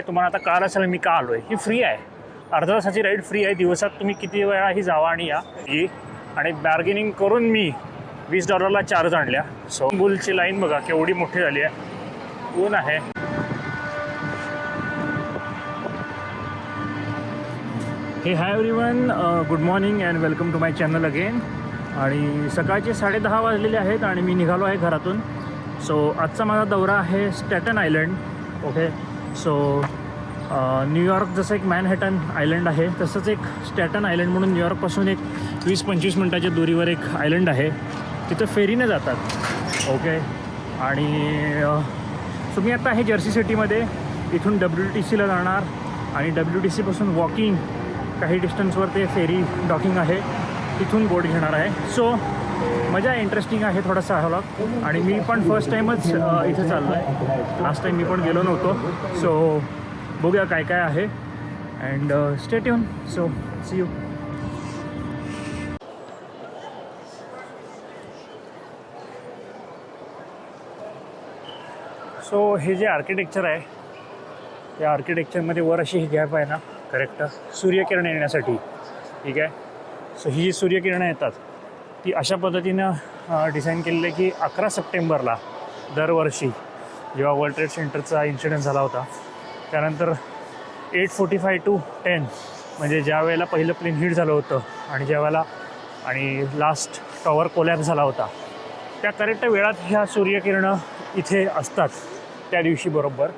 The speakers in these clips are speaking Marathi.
तुम्हाला आता कार असेल मी का आलोय, ही फ्री आहे. अर्धा तासाची राईड फ्री आहे. दिवसात तुम्ही किती वेळाही जावा आणि या. आणि बार्गेनिंग करून मी $20ला 4 आणल्या. सो बुलची लाईन बघा केवढी मोठी झाली आहे. ऊन आहे. Hey hi everyone, good morning and welcome to my channel again. आणि सकाळचे 10:30 वाजलेले आहेत आणि मी निघालो आहे घरातून. सो आजचा माझा दौरा आहे स्टॅटन आयलंड. ओके, सो न्यूयॉर्क जसं एक मॅनहॅटन आयलंड आहे तसंच एक स्टॅटन आयलंड म्हणून न्यूयॉर्कपासून एक 20-25 मिनटाच्या दुरीवर एक आयलंड आहे. तिथं फेरीने जातात. ओके, आणि सो मी आता आहे जर्सी सिटीमध्ये. इथून WTCला जाणार आणि WTCपासून वॉकिंग काही डिस्टन्सवर ते फेरी डॉकिंग आहे, तिथून बोट घेणार आहे. सो मजा इंटरेस्टिंग आहे थोडासा हा व्लॉग. आणि मी पण फर्स्ट टाईमच इथे चाललो आहे. लास्ट टाईम मी पण गेलो नव्हतो. सो बघूया काय काय आहे. And stay tuned. So see you. So हे जे आर्किटेक्चर आहे त्या आर्किटेक्चरमध्ये वर अशी ही गॅप आहे ना, करेक्ट सूर्यकिरण येण्यासाठी. ठीक आहे. सो ही जी सूर्यकिरणं येतात ती अशा पद्धतीनं डिझाईन केलेली आहे की 11 सप्टेंबरला दरवर्षी जेव्हा वर्ल्ड ट्रेड सेंटरचा इन्सिडेंट झाला होता त्यानंतर 8:45 to 10 म्हणजे ज्या वेळेला पहिलं प्लेन हिट झालं होतं आणि ज्या वेळेला आणि लास्ट टॉवर कोलॅप्स झाला होता त्या करेक्ट वेळात ह्या सूर्यकिरणं इथे असतात त्या दिवशी बरोबर.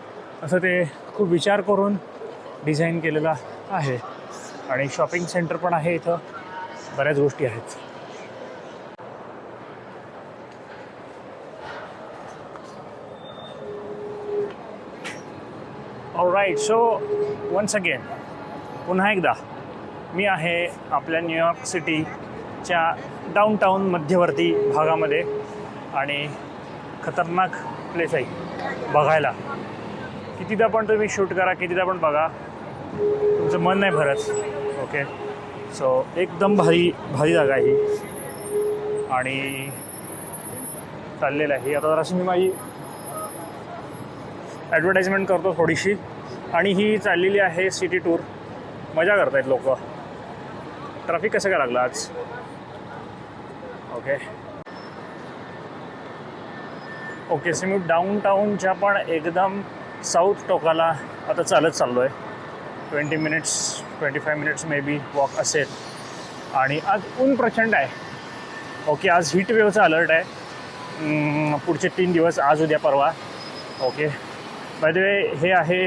असं ते खूप विचार करून डिझाईन केलेला आहे. आणि शॉपिंग सेंटर पण आहे इथं, बऱ्याच गोष्टी आहेत. ऑलराईट, सो वन्स अगेन पुन्हा एकदा मी आहे आपल्या न्यूयॉर्क सिटीच्या डाऊनटाऊन मध्यवर्ती भागामध्ये. आणि खतरनाक प्लेस आहे बघायला. कितीदा पण तुम्ही शूट करा, कितीदा पण बघा, तुमचं मन नाही भरत. ओके, सो एकदम भारी भारी जागा आहे ही. आणि चाललेलं आहे आता जराशी मी माझी ॲडव्हर्टाईजमेंट करतो थोडीशी. आणि ही चाललेली आहे सिटी टूर. मजा करत आहेत लोक. ट्रॅफिक कसं काय लागलं आज. ओके ओके, सो मी डाऊनटाऊनच्या पण एकदम साऊथ टोकाला आता चालत चाललो आहे. 25 मिनिट्स मे बी वॉक असेल. आणि आज ऊन प्रचंड आहे. ओके, आज हीट वेव्हचा अलर्ट आहे पुढचे 3 दिवस, आज उद्या परवा. ओके, बाय द वे हे आहे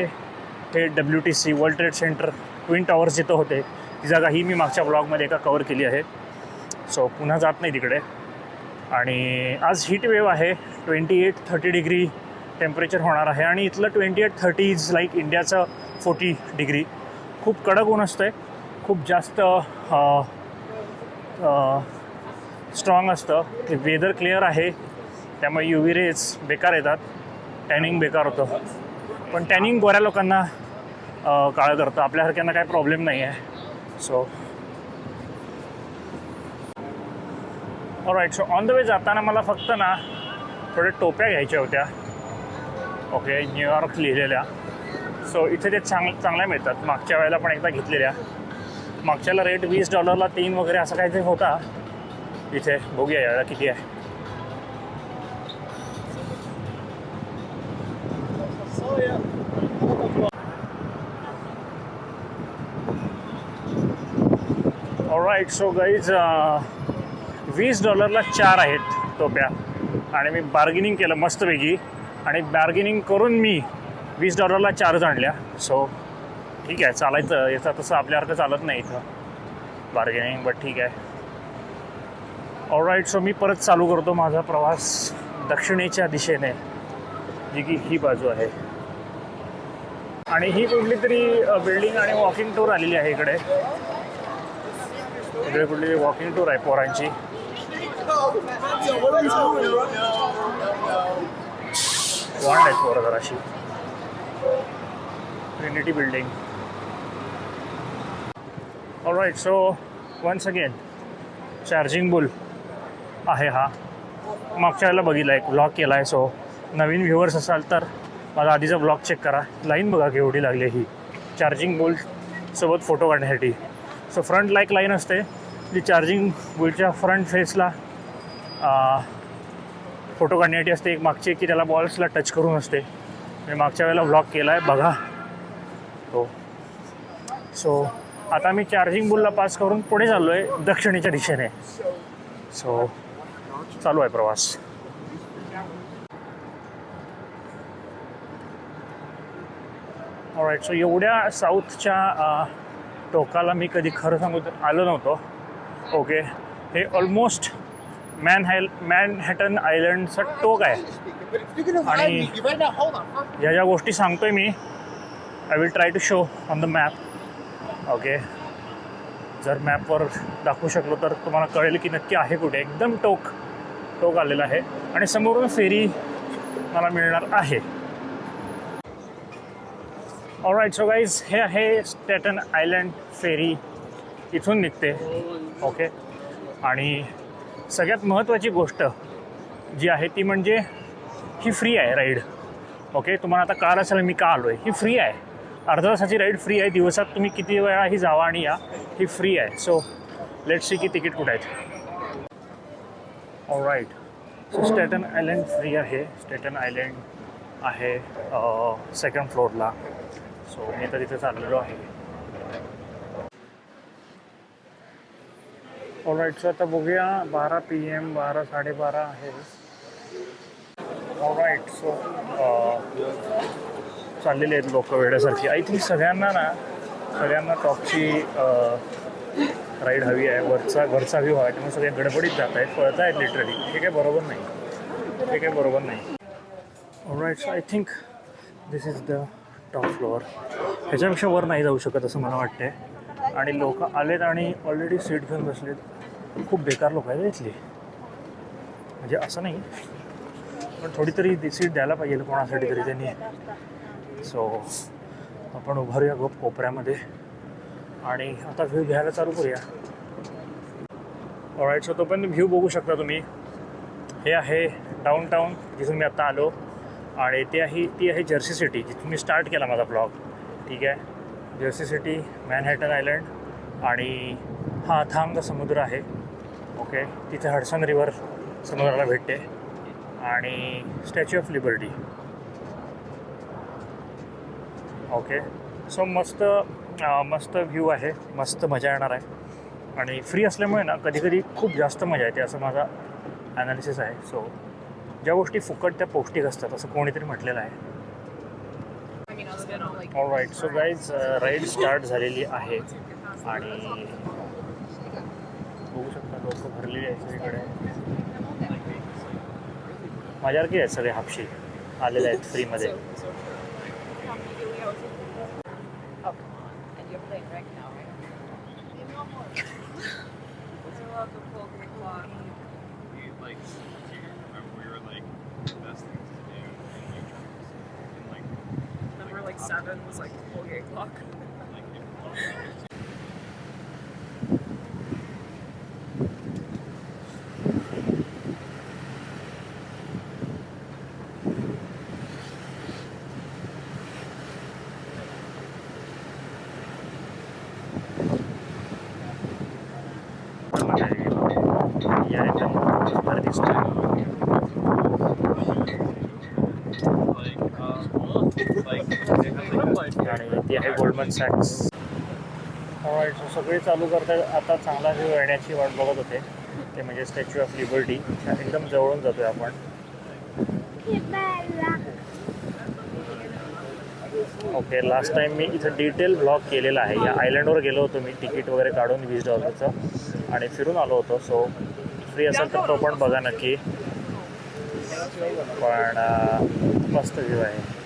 हे WTC world trade centre twin towers जिथं होते ती जागा ही मी मागच्या ब्लॉगमध्ये एका कवर केली आहे. सो पुन्हा जात नाही तिकडे. आणि आज हीट वेव्ह आहे. 28-30 डिग्री टेम्परेचर होणार आहे. आणि इथलं 28-30 इज लाईक इंडियाचं 40 डिग्री. खूप कडक ऊन असतं आहे, खूप जास्त स्ट्रॉंग असतं. ते वेदर क्लिअर आहे त्यामुळे UV रेज बेकार येतात, टॅनिंग बेकार होतं. पण टॅनिंग गोऱ्या लोकांना काळं करतं, आपल्यासारख्यांना काही प्रॉब्लेम नाही आहे. So all right, so on the way जाताना मला फक्त ना थोड्या टोप्या घ्यायच्या होत्या. ओके, न्यूयॉर्क लिहिलेल्या. सो इथे ते चांगल्या मिळतात. मागच्या वेळेला पण एकदा घेतलेल्या. मागच्याला रेट $20ला 3 वगैरे असं काहीतरी होता. इथे बघूया यावेळेला किती आहे. ऑलराईट, सो गाईज $20ला 4 आहेत टोप्या. आणि मी बार्गेनिंग केलं मस्तपैकी. आणि बार्गेनिंग करून मी $20ला 4 आणल्या. सो ठीक आहे, चालायचं. याचा तसं आपल्यासारखं चालत नाही इथं बार्गेनिंग, बट ठीक आहे. ऑलराईट, सो मी परत चालू करतो माझा प्रवास दक्षिणेच्या दिशेने, जी की ही बाजू आहे. आणि ही कुठली तरी बिल्डिंग आणि वॉकिंग टूर आलेली आहे इकडे. इकडे कुठली वॉकिंग टूर आहे पोरांची. वांड आहेत पोरं जराशी. Trinity building. Alright, so once again charging bull आहे हा. मागच्या वेळेला बघितला एक व्लॉग केला आहे. सो नवीन व्ह्युअर्स असाल तर माझा आधीचा व्लॉग चेक करा. लाईन बघा केवढी लागली ही चार्जिंग बुलसोबत फोटो काढण्यासाठी. सो फ्रंट लाईक लाईन असते जी चार्जिंग बुलच्या फ्रंट फेसला फोटो काढण्यासाठी असते. एक मागची की त्याला बॉल्सला टच करून असते. मी मागच्या वेळेला व्लॉग केला आहे बघा तो. सो आता मी चार्जिंग बुलला पास करून पुढे चाललो आहे दक्षिणेच्या दिशेने. सो चालू आहे प्रवास. ऑलराईट. सो एवढ्या साऊथच्या टोकाला मी कधी खरं सांगू तर आलो नव्हतो. ओके, हे ऑलमोस्ट मॅनहॅटन आयलंडचं टोक आहे. आणि या ज्या गोष्टी सांगतोय मी I will try to show on the map. Okay, जर मॅपवर दाखवू शकलो तर तुम्हाला कळेल की नक्की आहे कुठे. एकदम टोक आलेलं आहे आणि समोरून फेरी मला मिळणार आहे. ऑलराईट. सो गाईज, हे आहे स्टॅटन आयलंड फेरी. इथून निघते. ओके, आणि सगळ्यात महत्त्वाची गोष्ट जी आहे ती म्हणजे ही फ्री आहे राईड. ओके, तुम्हाला आता कळलं असेल मी का आलो आहे. ही फ्री आहे. अर्धा तासाची राईड फ्री आहे. दिवसात तुम्ही किती वेळाही जावा आणि या, ही फ्री आहे. सो लेट्स सी की तिकीट कुठं आहेत. ऑलराईट. सो स्टॅटन आयलंड फ्री आहे. स्टॅटन आयलंड आहे सेकंड फ्लोअरला. सो मी आता तिथे चाललेलो आहे. ऑलराईट. सो आता बघूया 12 PM 12-12:30 आहे. ऑलराईट. सो चाललेले आहेत लोक वेड्यासारखी. आय थिंक सगळ्यांना टॉपची राईड हवी आहे. घरचा व्ह्यू आहे. त्यामुळे सगळे गडबडीत जात आहेत, पळत आहेत लिटरली. हे काही बरोबर नाही. Alright. So I think this is the top floor. ह्याच्यापेक्षा वर नाही जाऊ शकत असं मला वाटते. आणि लोक आलेत आणि ऑलरेडी सीट घेऊन बसलेत. खूप बेकार लोक आहेत इथली. म्हणजे असं नाही, पण थोडी तरी सीट द्यायला पाहिजे कोणासाठी तरी त्यांनी. सो आपण उभारूया गप कोपऱ्यामध्ये आणि आता व्ह्यू घ्यायला चालू करूया. ऑलराईट. सो तोपर्यंत व्ह्यू बघू शकता तुम्ही. हे आहे डाऊनटाऊन जिथून मी आत्ता आलो. आणि ती आहे जर्सी सिटी जिथून मी स्टार्ट केला माझा ब्लॉग. ठीक आहे, जर्सी सिटी, मॅनहॅटन आयलंड आणि हा अथांग समुद्र आहे. ओके, तिथे हडसन रिव्हर समुद्राला भेटते आणि statue of liberty. Okay. So मस्त व्ह्यू आहे. मस्त मजा येणार आहे. आणि फ्री असल्यामुळे ना कधी खूप जास्त मजा येते असं माझा ॲनालिसिस आहे. सो ज्या गोष्टी फुकट त्या पौष्टिक असतात असं कोणीतरी म्हटलेलं आहे. All right. So guys, ride start झालेली आहे आणि बघू शकता लोक भरलेली आहेत सगळीकडे. माझ्यासारखे आहेत सगळे हापशी आलेले आहेत फ्रीमध्ये. Like 7 was like the Colgate clock. आणि ती आहे गोल्डमन सॅक्स. ऑलराईट. सो सगळे चालू करतात. आता चांगला व्ह्यू येण्याची वाट बघत होते. ते म्हणजे स्टॅच्यू ऑफ लिबर्टी. एकदम जवळून जातोय आपण. ओके, लास्ट टाईम मी इथं डिटेल ब्लॉग केलेला आहे. या आयलंडवर गेलो होतो मी तिकीट वगैरे काढून $20 आणि फिरून आलो होतो. सो फ्री असेल तर तो पण बघा नक्की. पण मस्त व्ह्यू आहे.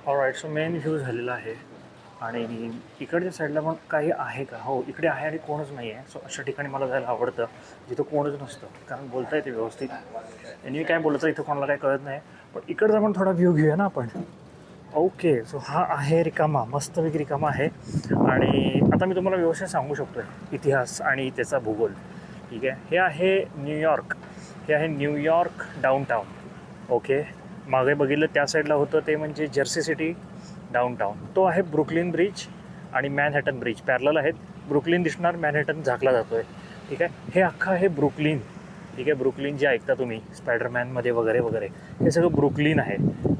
ऑलराईट. सो मेन व्ह्यू झालेला आहे. आणि इकडच्या साईडला पण काही आहे का? हो, इकडे आहे आणि कोणच नाही आहे. सो अशा ठिकाणी मला जायला आवडतं जिथं कोणच नसतं, कारण बोलता येते व्यवस्थित. आणि मी काय बोलायचं इथं कोणाला काही कळत नाही. पण इकडचा पण थोडा व्ह्यू घेऊया ना आपण. ओके, सो हा आहे रिकामा, मस्तपैकी रिकामा आहे. आणि आता मी तुम्हाला व्यवस्थित सांगू शकतो आहे इतिहास आणि त्याचा भूगोल. ठीक आहे, हे आहे न्यूयॉर्क. हे आहे न्यूयॉर्क डाऊनटाऊन. ओके, मागे बघितलं त्या साईडला होतं ते म्हणजे जर्सी सिटी डाऊनटाऊन. तो आहे ब्रुकलिन ब्रिज आणि मॅनहॅटन ब्रिज पॅरलल आहेत. ब्रुकलिन दिसणार, मॅनहॅटन झाकला जातो आहे. ठीक आहे, हे अख्खं आहे ब्रुकलिन. ठीक आहे, ब्रुकलिन जे ऐकता तुम्ही स्पायडरमॅनमध्ये वगैरे वगैरे, हे सगळं ब्रुकलिन आहे.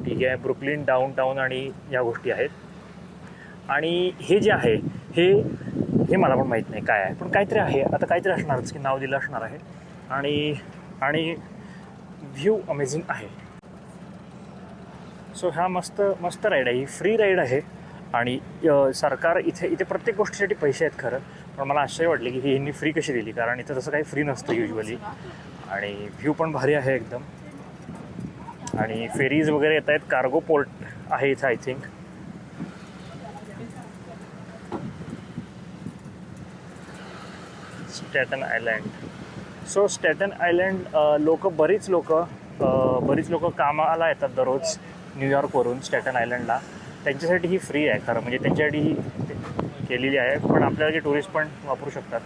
ठीक आहे, ब्रुकलिन डाऊनटाऊन आणि या गोष्टी आहेत. आणि हे जे आहे हे मला पण माहीत नाही काय आहे, पण काहीतरी आहे. आता काहीतरी असणारच की नाव दिलं असणार आहे. आणि व्ह्यू अमेझिंग आहे. सो हा मस्त राईड आहे. ही फ्री राईड आहे. आणि सरकार इथे प्रत्येक गोष्टीसाठी पैसे आहेत खरं. पण मला आश्चर्य वाटले की यांनी फ्री कशी दिली, कारण इथं तसं काही फ्री नसतं युजली. आणि व्ह्यू पण भारी आहे एकदम. आणि फेरीज वगैरे येत आहेत. कार्गो पोर्ट आहे इथं I think. Staten Island. So Staten Island बरीच लोक कामाला येतात दररोज न्यूयॉर्कवरून स्टॅटन आयलँडला. त्यांच्यासाठी ही फ्री आहे खरं, म्हणजे त्यांच्यासाठी ही केलेली आहे. पण आपल्याला टुरिस्ट पण वापरू शकतात.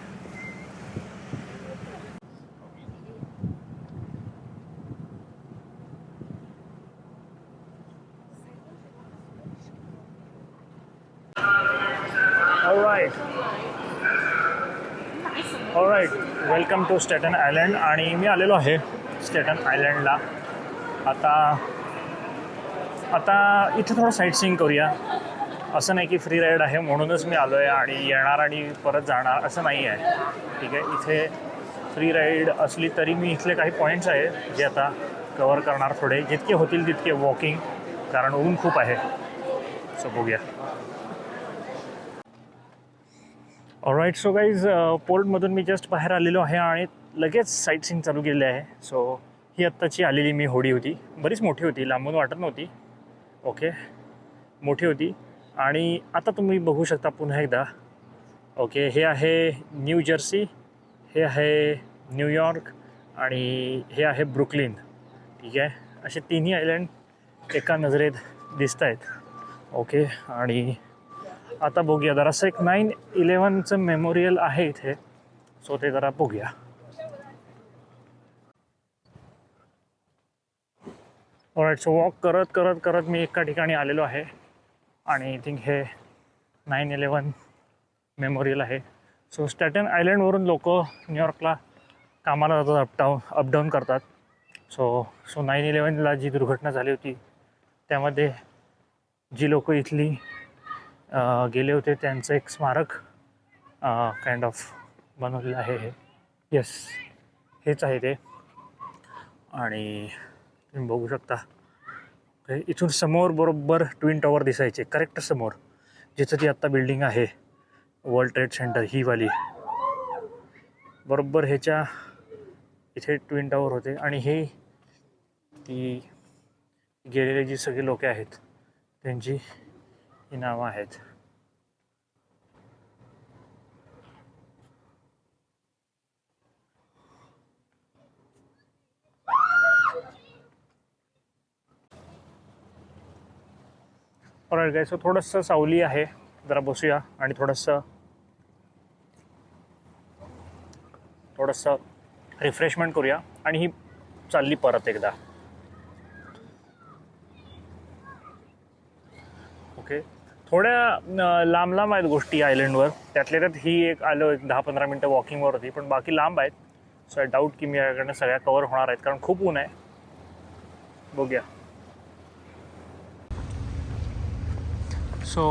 Alright, welcome to Staten Island. आणि मी आलेलो आहे स्टॅटन आयलँडला. आता इथे थोडं साईट सीइंग करूया. असं नाही की फ्री राईड आहे म्हणूनच मी आलो आहे आणि येणार आणि परत जाणार असं नाही आहे. ठीक आहे, इथे फ्री राईड असली तरी मी इथले काही पॉईंट्स आहेत जे आता कवर करणार, थोडे जितके होतील तितके वॉकिंग, कारण ऊन खूप आहे. सो बघूया. ऑलराईट, सो गाईज पोर्टमधून मी जस्ट बाहेर आलेलो आहे आणि लगेच साईट सीइंग चालू केली आहे. सो ही आत्ताची आलेली मी होडी होती. बरीच मोठी होती, लांबून वाटत नव्हती. ओके, मोठी होती. आणि आता तुम्ही बघू शकता पुन्हा एकदा. ओके, हे आहे न्यू जर्सी, हे आहे न्यूयॉर्क आणि हे आहे ब्रुकलिन. ठीक आहे, असे तिन्ही आयलँड एका नजरेत दिसत आहेत. ओके, आणि आता बघूया जरासं एक 9/11चं मेमोरियल आहे इथे. सो ते जरा बघूया. ऑलराईट, सो वॉक करत मी एका ठिकाणी आलेलो आहे. आणि आय थिंक हे 9/11 मेमोरियल आहे. सो स्टॅटन आयलँडवरून लोक न्यूयॉर्कला कामाला जातात, अपडाऊन करतात. सो 9/11ला जी दुर्घटना झाली होती त्यामध्ये जी लोक इथली गेले होते त्यांचं एक स्मारक काइंड ऑफ बनवलेलं आहे हे. येस, हेच आहे ते. आणि तुम्ही बघू शकता इथून समोर बरोबर ट्विन टॉवर दिसायचे, करेक्ट समोर जिथं ती आत्ता बिल्डिंग आहे वर्ल्ड ट्रेड सेंटर ही वाली. बरोबर ह्याच्या इथे ट्विन टॉवर होते. आणि हे ती गेलेले जी सगळी लोके आहेत त्यांची ही नावं आहेत. ऑलराईट गाईज, सो थोडंसं सावली आहे, जरा बसूया आणि थोडंसं रिफ्रेशमेंट करूया. आणि ही चालली परत एकदा. ओके, थोड्या लांब आहेत गोष्टी आयलंडवर. त्यातल्या त्यात ही एक आलो, एक 10-15 मिनटं वॉकिंगवर होती, पण बाकी लांब आहेत. सो आय डाऊट की मी याकडनं सगळ्या कवर होणार आहेत, कारण खूप ऊन आहे. बघूया. सो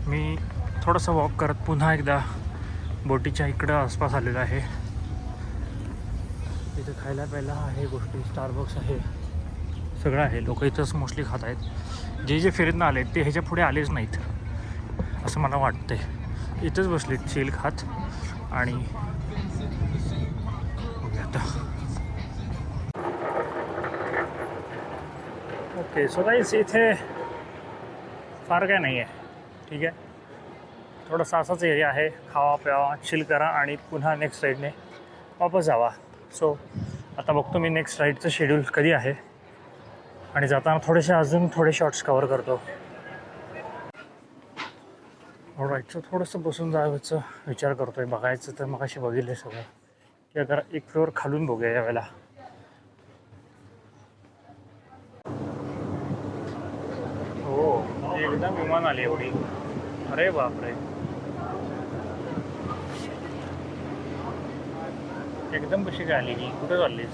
मी थोडंसं वॉक करत पुन्हा एकदा बोटीच्या इकडं आसपास आलेलं आहे. इथे खायला प्यायला आहे गोष्टी, स्टारबक्स आहे, सगळं आहे. लोक इथंच मोस्टली खात आहेत. जे फेरीतनं आले ते ह्याच्या पुढे आलेच नाहीत असं मला वाटतंय. इथंच बसलेत चिल खात. आणि आता ओके, सो गाईस इथे फार काय नाही आहे. ठीक आहे, थोडासा असाच एरिया आहे. खावा प्यावा चिल करा आणि पुन्हा नेक्स्ट राईडने वापस जावा. सो आता बघतो मी नेक्स्ट राईडचं शेड्यूल कधी आहे आणि जाताना अजून थोडे शॉर्ट्स कवर करतो. राईडचं थोडंसं बसून जायचं विचार करतो आहे. बघायचं तर मग अशी बघितलं सगळं की जरा एक फ्लोअर खालून बघूया यावेळेला. हो एकदम विमान आली एवढी. अरे बापरे, एकदम कशी काय आली की कुठं चालली?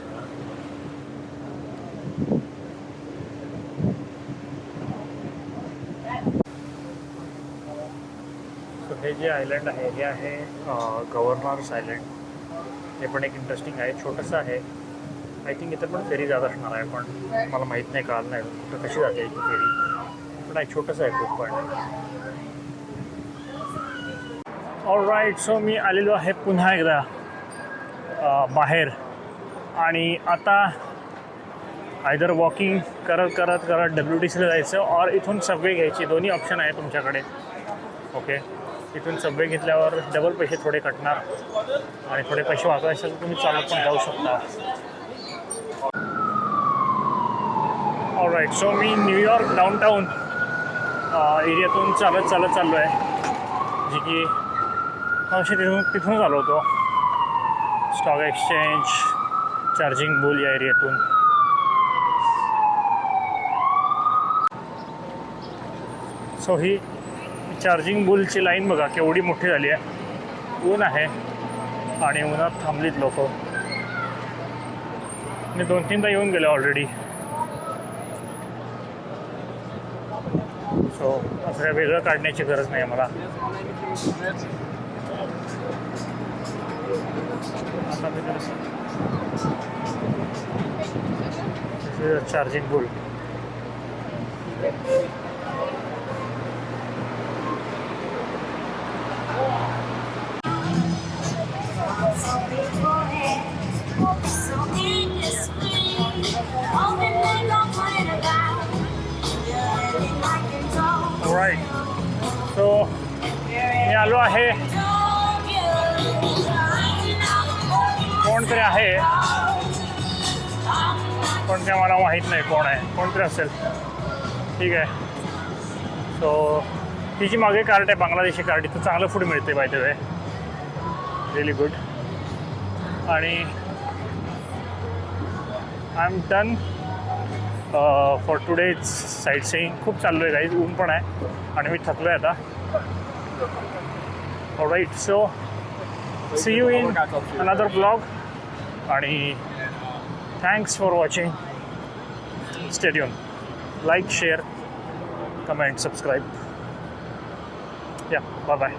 सो हे जे आयलंड आहे हे आहे गव्हर्नर्स आयलंड. हे पण एक इंटरेस्टिंग आहे. छोटंसं आहे. आय थिंक इथं पण फेरी जात असणार आहे पण मला माहीत नाही कळलं नाही कुठं कशी जाते इथे फेरी. पण आहे छोटंसं आहे खूप. पण ऑल राईट. सो मी आलेलो आहे पुन्हा एकदा बाहेर आणि आता आयदर वॉकिंग करत WTCला जायचं और इथून सबवे घ्यायची. दोन्ही ऑप्शन आहे तुमच्याकडे. ओके, इथून सबवे घेतल्यावर डबल पैसे थोडे कटणार आणि थोडे पैसे वाचवायचे असेल तर तुम्ही चालत पण जाऊ शकता. All right. सो मी न्यूयॉर्क डाऊनटाऊन एरियातून चालत चाललो आहे. जे की तिथूनच आलो होतो. स्टॉक एक्सचेंज, चार्जिंग बुल या एरियातून. सो ही चार्जिंग बुलची लाईन बघा केवढी मोठी झाली आहे. ऊन आहे आणि उन्हात थांबलीत लोक. मी 2-3दा येऊन गेलो ऑलरेडी. सो असं काय वेगळं काढण्याची गरज नाही मला. आता मी चार्जिंग बुल. राईट. सो मी आलो आहे. कोणतरी आहे पण ते मला माहीत नाही कोण आहे. कोणतरी असेल. ठीक आहे. सो ही जी मागे कार्ट आहे बांगलादेशी कार्ट, इथं चांगलं फूड मिळते by the way. Really good. आणि I am done for today's sightseeing. खूप चाललो आहे गाईज. ऊन पण आहे आणि मी थकलो आहे आता. Alright. So see you in another blog आणि thanks for watching. Stay tuned. Like, share, comment, subscribe. या बाय बाय.